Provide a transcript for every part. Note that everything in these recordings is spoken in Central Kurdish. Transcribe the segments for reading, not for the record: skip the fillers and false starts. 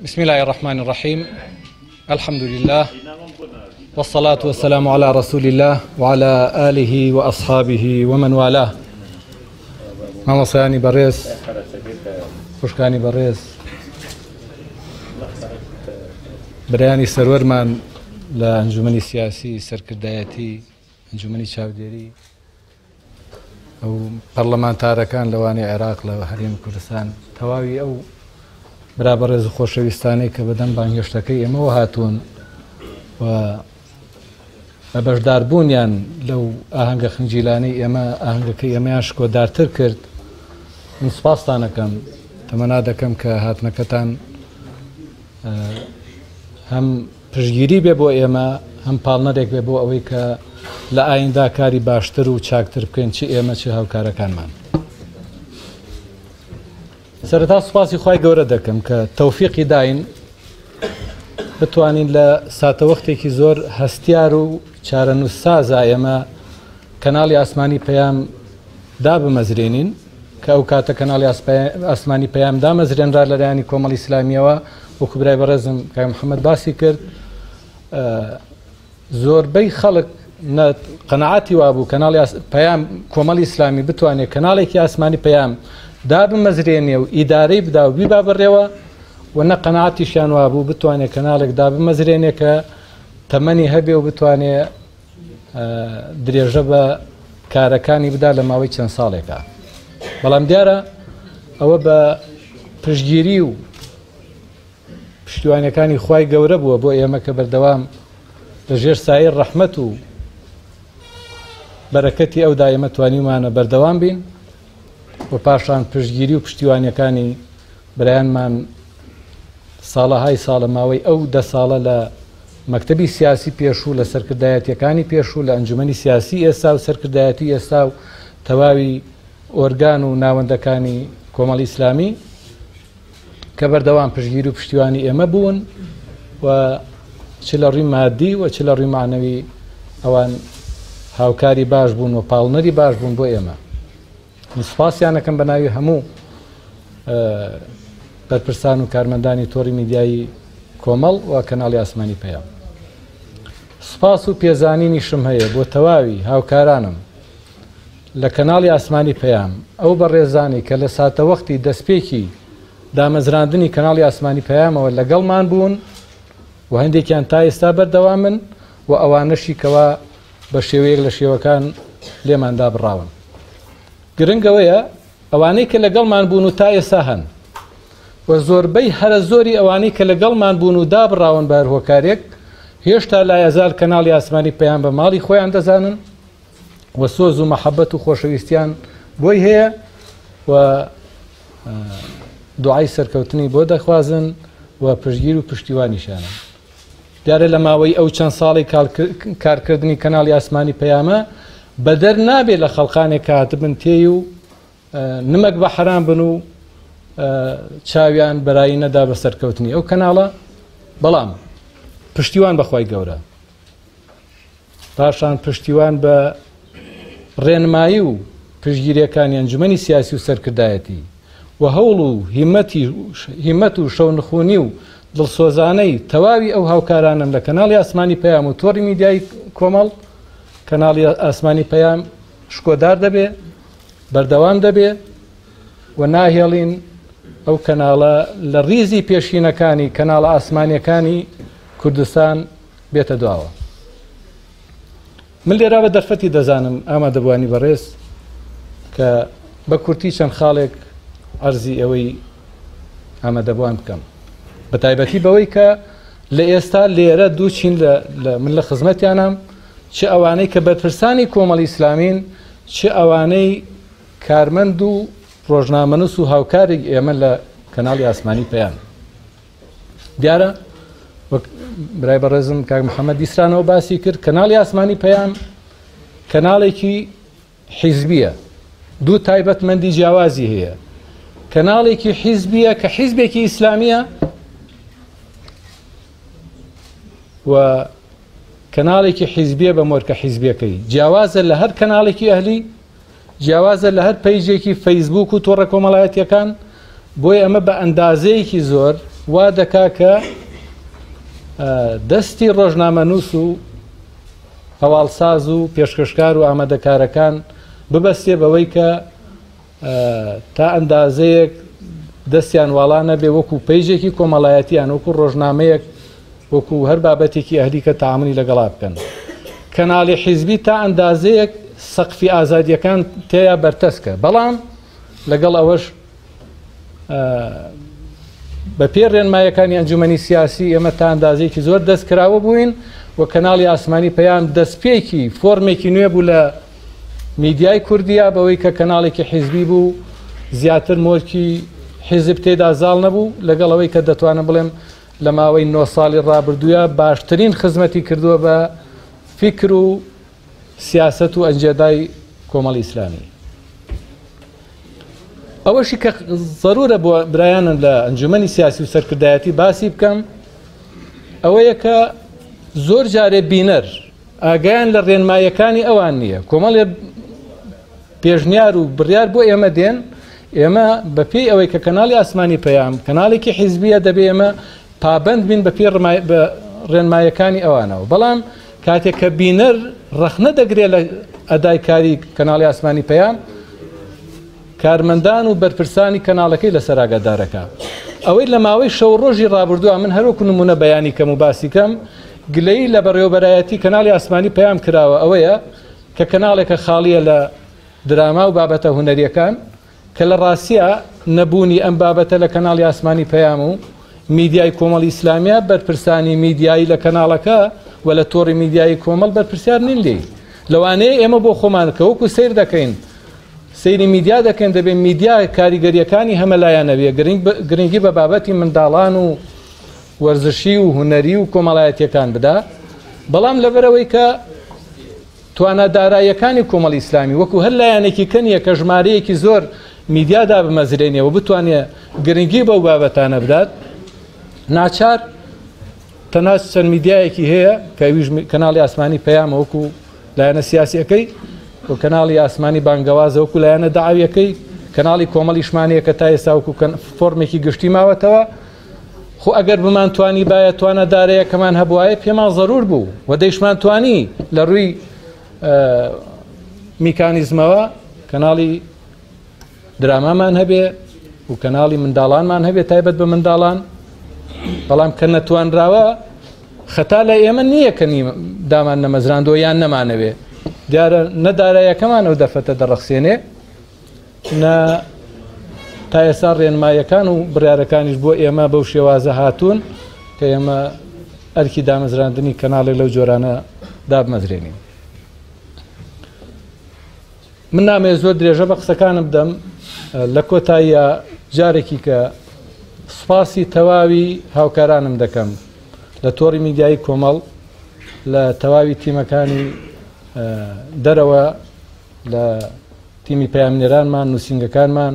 بسم الله الرحمن الرحيم. الحمد لله والصلاة والسلام على رسول الله وعلى آله وأصحابه ومن والاه. مامۆسایانی بەڕێز، خوشکانی بەڕێز، برایانی سەروەرمان لە ئەنجومەنی سیاسی سەرکردایەتی ئەنجومەنی چاودێری ئەو پەرلەمانتارەکان لەوانەی عێراق لە هەرێمی کوردستان، تەواوی ئەو برا بەڕێز و خۆشەویستانەی کە بەدەم بانگهێشتەکەی ئێمەوە هاتوون و بە بەشداربوونیان لەو ئاهەنگە خنجیلانەی ئێمە ئاهەنگەکەی ئێمەیان شکۆدارتر کرد. من سوپاستان دەکەم، تەمەنا دەکەم کە هاتنەکەتان هەم پشتگیری بێ بۆ ئێمە، هەم پاڵنەرێک بێ بۆ ئەوەی کە لە ئایندا کاری باشتر و چاکتر بکەین، چی ئێمە چی هاوکارەکانمان. سەرەتا سوپاسی خوای گەورە دەکەم کە تەوفیقی داین بتوانین لە ساتەوەختێکی زۆر هەستیار و چارەنووسسازە ئێمە کەناڵی ئاسمانی پەیام دابمەزرێنین کە ئەو کاتە کەناڵی ئاسمانی پەیام دامەزرێنرا لەلایەنی کۆمەڵی ئیسلامیەوە، وەکو برای بەڕێزم کاک محەممەد باسی کرد. زۆربەی خەڵک قەنەعاتی وابوو کەناڵی پەیام کۆمەڵی ئیسلامی بتوانێت کەناڵێکی ئاسمانی پەیام دابمەزرێنێ و ئیدارەی بدا و بیبا بڕێوە، و نە قەنەعاتیشیان وابوو بتوانێت کەناڵێک دابمەزرێنێ کە تەمەنی هەبێ و بتوانێت درێژە بە کارەکانی بدا لە ماوەی چەند ساڵێکە. بەڵام دیارە ئەوە بە پشتگیری و پشتیوانیەکانی خوای گەورە بووە بۆ ئێمە کە بەردەوام لەژێر سایەی ڕەحمەت و بەرەکەتی ئەودا ئێمە توانیمانە بەردەوام بین، و پاشان پشتگیری و پشتیوانیەکانی برایانمان ساڵەهای ساڵە ماوەی ئەو 10 ساڵە لە مەکتەبی سیاسی پێشوو، لە سەرکردایەتیەکانی پێشوو، لە ئەنجومەنی سیاسی ئێستا و سەرکردایەتی ئێستا و تەواوی ئۆرگان و ناوەندەکانی کۆمەڵی ئیسلامی کە بەردەوام پشتگیری و پشتیوانی ئێمە بوون، و چ لە ڕووی مادی و چ لە ڕووی معنەوی ئەوان هاوکاری باش بوون و پاڵنەری باش بوون بۆ ئێمە. سوپاسیانەکەم بە ناوی هەموو بەرپرسان و کارمەندانی تۆڕی میدیایی کۆمەڵ و کەناڵی ئاسمانی پەیام. سوپاس و پێزانینیشم هەیە بۆ تەواوی هاوکارانم لە کەناڵی ئاسمانی پەیام، ئەو بەڕێزانی کە لە ساتەوەختی دەستپێکی دامەزراندنی کەناڵی ئاسمانی پەیامەوە لەگەڵمان بوون و هەندێکیان تا ئێستا بەردەوامن، و ئەوانەشی کەوا بە شێوەیەک لە شێوەکان لێماندا بڕاون. گرنگەوەیە ئەوانەی کە لەگەڵمان بوون و تا ئێستا هەن، و زۆربەی هەرە زۆری ئەوانەی کە لەگەڵمان بوون و دابڕاون بە هەرهۆکارێک هێشتا لایەزال کەناڵی ئاسمانی پەیام بە ماڵی خۆیان دەزانن، و سۆز و مەحەبەت و خۆشەویستیان بۆی هەیە، و دوعای سەرکەوتنی بۆ دەخوازن و پشتگیر و پشتیوانیشانن. دیارە لە ماوەی ئەو چەند ساڵی کارکردنی کەناڵی ئاسمانی پەیامە بەدەر نابێت لە خەڵقانێک هاتبن تێی و نمەک بە حەرام بن و چاویان بەرایی نەدا بە سەرکەوتنی ئەو کەناڵە، بەڵام پشتیوان بەخوای گەورە، پاشان پشتیوان بە ڕێنمایی و پشتگیریەکانی ئەنجومەنی سیاسی و سەرکردایەتی و هەوڵ و هیمەت و شەونخوونی و دڵسۆزانەی تەواوی ئەو هاوکارانم لە کەناڵی ئاسمانی پەیام و تۆڕی میدیایی کۆمەڵ، کەناڵی ئاسمانی پەیام شکۆدار دەبێ، بەردەوام دەبێ، و ناهێڵین ئەو کەناڵە لە ڕیزی پێشینەکانی کەناڵە ئاسمانیەکانی کوردستان بێتە دواوە. من لێرا بە دەرفەتی دەزانم ئامادەبوانی بەڕێز کە بە کورتی چەند خاڵێک عەرزی ئەوەی ئامادەبوان بکەم، بە تایبەتی بەوەی کە لە ئێستا لێرە دووچین من لە خزمەتیانم، چ ئەوانەی کە بەرپرسانی کۆمەڵی ئیسلامین، چ ئەوانەی کارمەند و ڕۆژنامەنووس و هاوکاری ئێمە لە کەناڵی ئاسمانی پەیام. دیارە وەک برای بەڕێزم کاک محەممەد دیسرانەوە باسی کرد، کەناڵی ئاسمانی پەیام کەناڵێکی حیزبیە، دوو تایبەتمەندی جیاوازی هەیە. کەناڵێکی حیزبیە کە حیزبێکی ئیسلامیە، و کەناڵێکی حیزبیە بە مۆرکە حیزبیەکەی، جیاوازە لە هەر کەناڵێکی ئەهلی، جیاوازە لە هەر پەیجێکی فەیسبوک و تۆڕە کۆمەڵایەتیەکان، بۆیە ئەمە بە ئەندازەیەکی زۆر وا دەکا کە دەستی ڕۆژنامەنووس و هەواڵساز و پێشکەشکار و ئامادەکارەکان ببەستێ بەوەی کە تا ئەندازەیەک دەستیان واڵانە بێ وەکو پەیژێکی کۆمەڵایەتیان وەکو ڕۆژنامەیەک وەکو هەر بابەتێکی ئەهلی کە تەعاملی لەگەڵا بکەن. کەناڵی حیزبی تا ئەندازەیەک سەقفی ئازادیەکان تێیا بەرتەسکە، بەڵام لەگەڵ ئەوەش بە پێ ڕێنمایەکانی ئەنجومەنی سیاسی ئێمە تا ئەندازەیەکی زۆر دەستکراوە بووین و کەناڵی ئاسمانی پەیام دەستپێکی فۆرمێکی نوێ بوو لە میدیای کوردیا بەوەی کە کەناڵێکی حیزبی بوو، زیاتر مۆرکی حیزب تێدا زاڵ نەبوو، لەگەڵ ئەوەی کە دەتوانم بڵێم لە ماوەی 9 ساڵی ڕابردووە باشترین خزمەتی کردووە بە فکر و سیاست و ئەنجێدای کۆمەڵی ئیسلامی. ئەوەشی کە ضرورە بۆ برایانن لە ئەنجومەنی سیاسی و سەرکردایەتی باسی بکەم ئەوەیە کە زۆر جارێ بینەر ئاگایان لە ڕێنمایەکانی ئەوان نییە. کۆمەڵێ پێشنیار و بڕیار بۆ ئێمە دێن، ئێمە بە پێی ئەوەی کە کەناڵی ئاسمانی پەیام کەناڵێکی حیزبیە دەبێ ئێمە پابند بین بە پێ ڕێنمایەکانی ئەوانەوە. بەڵام کاتێک کە بینەر ڕەخنە دەگرێت لە ئەدای کاری کەناڵی ئاسمانی پەیام، کارمەندان و بەرپرسانی کەناڵەکەی لەسەر ئاگادارەکە. ئەوەی لە ماوەی شەو ڕۆژی ڕابردووە من هەروەکو نمونە بەیانی کەم و باسی کەم گلەی لە بەڕێوەبەرایەتی کەناڵی ئاسمانی پەیام کراوە ئەوەیە کە کەناڵێکە خاڵیە لە دراما و بابەتە هونەریەکان کە لە ڕاستیە نەبوونی ئەم بابەتە لە کەناڵی ئاسمانی پەیام و میدیای کۆمەڵی ئیسلامیە بەرپرسانی میدیایی لە کەناڵەکە و لە تۆڕی میدیایی کۆمەڵ بەرپرسیار نین لێ. لەوانەیە ئێمە بۆ خۆمان کە وەکو سیر دەکەین، سەیری میدیا دەکەن، دەبێت میدیا کاریگەریەکانی هەمەلایەنەوێ گرنگی بە بابەتی منداڵان و وەرزشی و هونەری و کۆمەڵایەتیەکان بدا، بەڵام لەبەرەوەی کە توانەداراییەکانی کۆمەڵی ئیسلامی وەکو هەر لایەنێکی کەنیە کە ژمارەیەکی زۆر میدیادا بمەزرێنیەوە بتوانێت گرنگی بەو بابەتانە بدات، ناچار تەنها چەند میدیایەکی هەیە کە ئەویش کەناڵی ئاسمانی پەیامە وەکو لایەنە سیاسیەکەی و کەناڵی ئاسمانی بانگەوازە وەکو لایەنە داعویەکەی، کەناڵی کۆمەڵی شمانەیە کە تا ئێستا وەکو فۆرمێکی گشتی ماوەتەوە. خۆ ئەگەر بمانتوانی باە توانەدارەیەکەمان هەبوایە پێمان ضرور بوو و دەیشمانتوانی لە ڕووی میکانیزمەوە کەناڵی درامامان هەبێ و کەناڵی منداڵانمان هەبێت تایبەت بە منداڵان، بەڵام کە نەتوانراوە خەتا لە ئێمە نییە کە دامان نەمەزراندۆ یان نەمانەوێ، دیارە نەدارایەکەمان ئەو دەرفەتە دەڕەخسێنێ نە تا ئێستا ڕێنمایەکان و بڕیارەکانیش بۆ ئێمە بەو شێوازە هاتوون کە ئێمە ئەرکی دامەزراندنی کەناڵێک لەو جۆرانە دابمەزرێنین. من نامێ زۆر درێژە بە قسەکانم بدەم لە کۆتاییە جارێکی کە سوپاسی تەواوی هاوکارانم دەکەم لە تۆڕی میدیایی کۆمەڵ، لە تەواوی تیمەکانی دەرەوە، لە تیمی پەیامنێرانمان نووسینگەکانمان.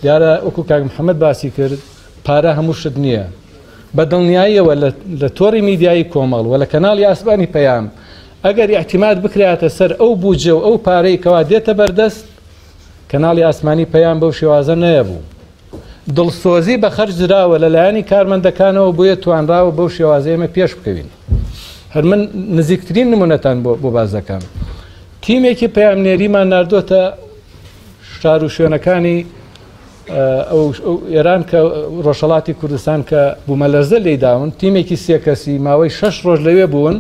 دیارە وەکو کاک محەممەد باسی کرد پارە هەموو شت نییە، بە دڵنیاییەوە لە تۆڕی میدیایی کۆمەڵ و لە کەناڵی ئاسمانی پەیام ئەگەر احتیماد بکرێتە سەر ئەو بوجە و ئەو پارەی کەوا دێتە بەردەست، کەناڵی ئاسمانی پەیام بەو شێوازە نەیەبوو. دڵسۆزی بە خەرج دراوە لەلایەنی کارمەندەکانەوە بۆیە توانراوە بەو شێوازە ئێمە پێش بکەوین. هەر من نزیکترین نمونەتان بۆ باز دەکەم. تیمێکی پەیامنێریمان ناردۆتە شار و شوێنەکانی ئێران کە ڕۆژهەڵاتی کوردستان کە بوومەلەرزە لێداون، تیمێکی 3 کەسی ماوەی 6 ڕۆژ لەوێ بوون.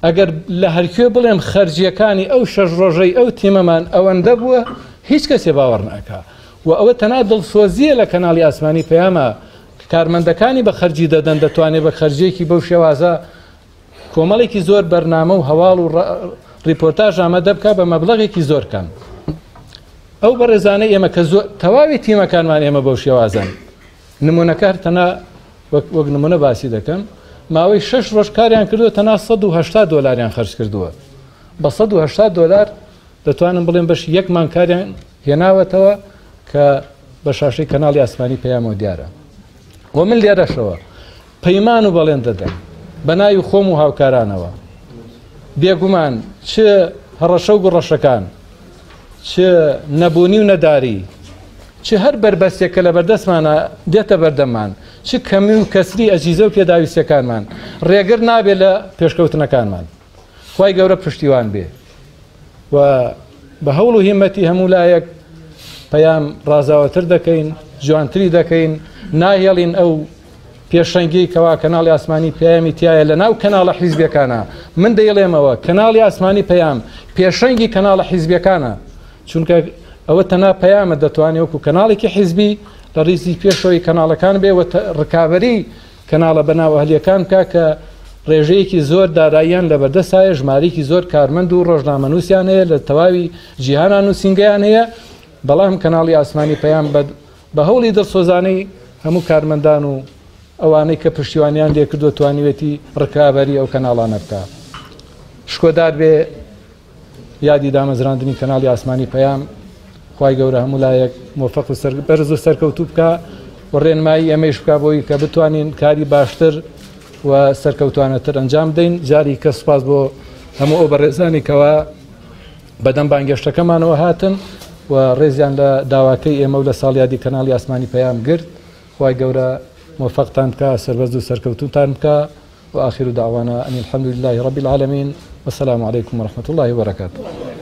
ئەگەر لە هەرکوێ بڵێم خەرجیەکانی ئەو 6 ڕۆژەی ئەو تیمەمان ئەوەندە بووە هیچ کەسێ باوەڕ ناکا و ئەوە تەنها دڵسۆزیە لە کەناڵی ئاسمانی پەیامە کارمەندەکانی بە خەرجی دەدەن دەتوانێت بە خەرجیەکی بەو شێوازە کۆمەڵێکی زۆر بەرنامە و هەواڵ و ریپۆرتاژ ئامادە بکە بە مەبلەغێکی زۆر کەم. ئەو بەڕێزانەی ئێمە کە تەواوی تیمەکانمان ئێمە بەو شێوازن، نمونەکار تەنها وەک نمونە باسی دەکەم، ماوەی 6 ڕۆژ کاریان کردووە تەنها $180 خەرج کردووە. بە $180 دەتوانم بڵێم بەش یەکمان کاریان هێناوەتەوە کە بە شاشەی کەناڵی ئاسمانی پەیامەوە دیارە. و من لێرەشەوە پەیمان و بەڵێن دەدەم بە ناوی خۆم و هاوکارانەوە، بێگومان چ هەڕەشە و گوڕەشەکان، چ نەبوونی و نەداری، چ هەر بربەستێکە لە بەردەستمانە دێتە بەردەممان چ کەمی و کەسری ئەجیزە و پێداویستەکانمان ڕێگر نابێت لە پێشکەوتنەکانمان خوای گەورە پشتیوان بێ و بە هەوڵ و هیمەتی هەموو لایەک پەیام ڕازاوەتر دەکەین جوانتری دەکەین ناهێڵین ئەو پێشەنگی کەوا کەناڵی ئاسمانی پەیامی تایە لە ناو کەناڵە حیزبیەکانە من دەیڵێمەوە کەناڵی ئاسمانی پەیام پێشەنگی کەناڵە حیزبیەکانە چونکە ئەوە تەنا پەیامە دەتوانێت وەکو کەناڵێکی حیزبی لە ڕیزی پێشەوەی کەناڵەکان بێ و ڕکابەری کەناڵە بەناو ئەهلیەکان بکە کە ڕێژەیەکی زۆر داراییان لە بەردەسایە ژمارەیەکی زۆر کارمەند و ڕۆژنامەنووسیان هەیە لە تەواوی جیهانان نووسینگەیان هەیە بەڵام کەناڵی ئاسمانی پەیام بە هەوڵی دڵسۆزانەی هەموو کارمەندان و ئەوانەی کە پشتیوانیان لێ کردو توانیوێتی ڕکابەری ئەو کەناڵانە بکە شکۆدار بێ یادی دامەزراندنی کەناڵی ئاسمانی پەیام خوای گەورە هەموو لایەک مۆفەق و بەرز و سەرکەوتوو بکە و ڕێنمایی ئەمەش بکە بۆی کە بتوانین کاری باشتر و سەرکەوتوانەتر ئەنجام بدەین جاری کە سوپاس بۆ هەموو ئەو بەڕێزانی کەوا بەدەم بانگەشتەکەمانەوە هاتن و ڕێزیان لە داواکەی ئێمە و لە ساڵیادی کەناڵی ئاسمانی پەیام گرت خوای گەورە موفقتان بکە سەربەرز و سەرکەوتوتان بکە وآخر دعوانا أن الحمد لله رب العالمين والسلام عليكم ورحمة الله وبركاته.